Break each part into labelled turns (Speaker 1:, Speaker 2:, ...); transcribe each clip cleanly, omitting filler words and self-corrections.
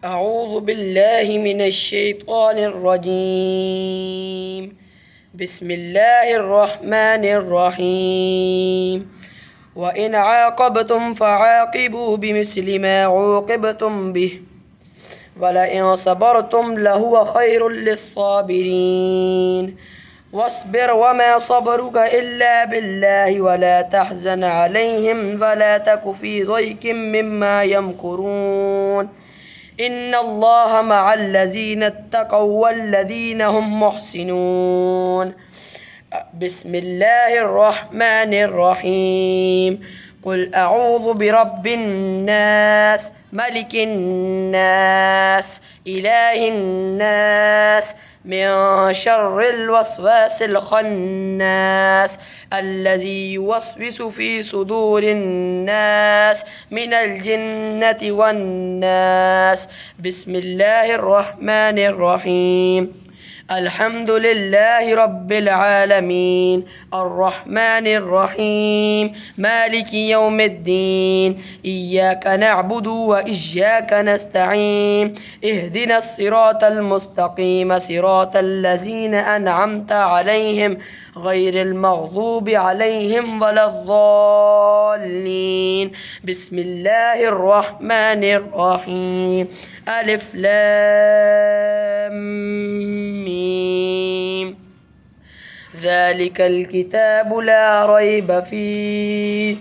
Speaker 1: أعوذ بالله من الشيطان الرجيم. بسم الله الرحمن الرحيم. وإن عاقبتم فعاقبوا بمثل ما عوقبتم به ولئن صبرتم لهو خير للصابرين. واصبر وما صبرك إلا بالله ولا تحزن عليهم ولا تك في ضيق مما يمكرون. إن الله مع الذين اتقوا والذين هم محسنون. بسم الله الرحمن الرحيم. قل أعوذ برب الناس ملك الناس إله الناس من شر الوسواس الخناس الذي يوسوس في صدور الناس من الجنة والناس. بسم الله الرحمن الرحيم. الحمد لله رب العالمين الرحمن الرحيم مالك يوم الدين إياك نعبد وإياك نستعين اهدنا الصراط المستقيم صراط الذين أنعمت عليهم غير المغضوب عليهم ولا الضالين. بسم الله الرحمن الرحيم. ألف لام ميم. ذلك الكتاب لا ريب فيه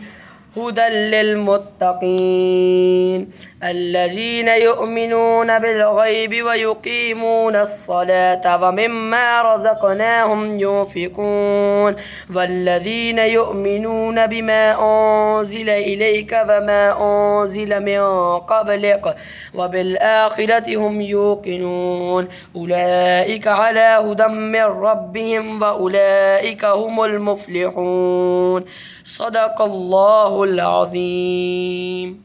Speaker 1: هدى للمتقين الذين يؤمنون بالغيب ويقيمون الصلاة ومما رزقناهم ينفقون والذين يؤمنون بما أنزل إليك وما أنزل من قبلك وبالآخرة هم يوقنون. أولئك على هدى من ربهم وأولئك هم المفلحون. صدق الله العظيم.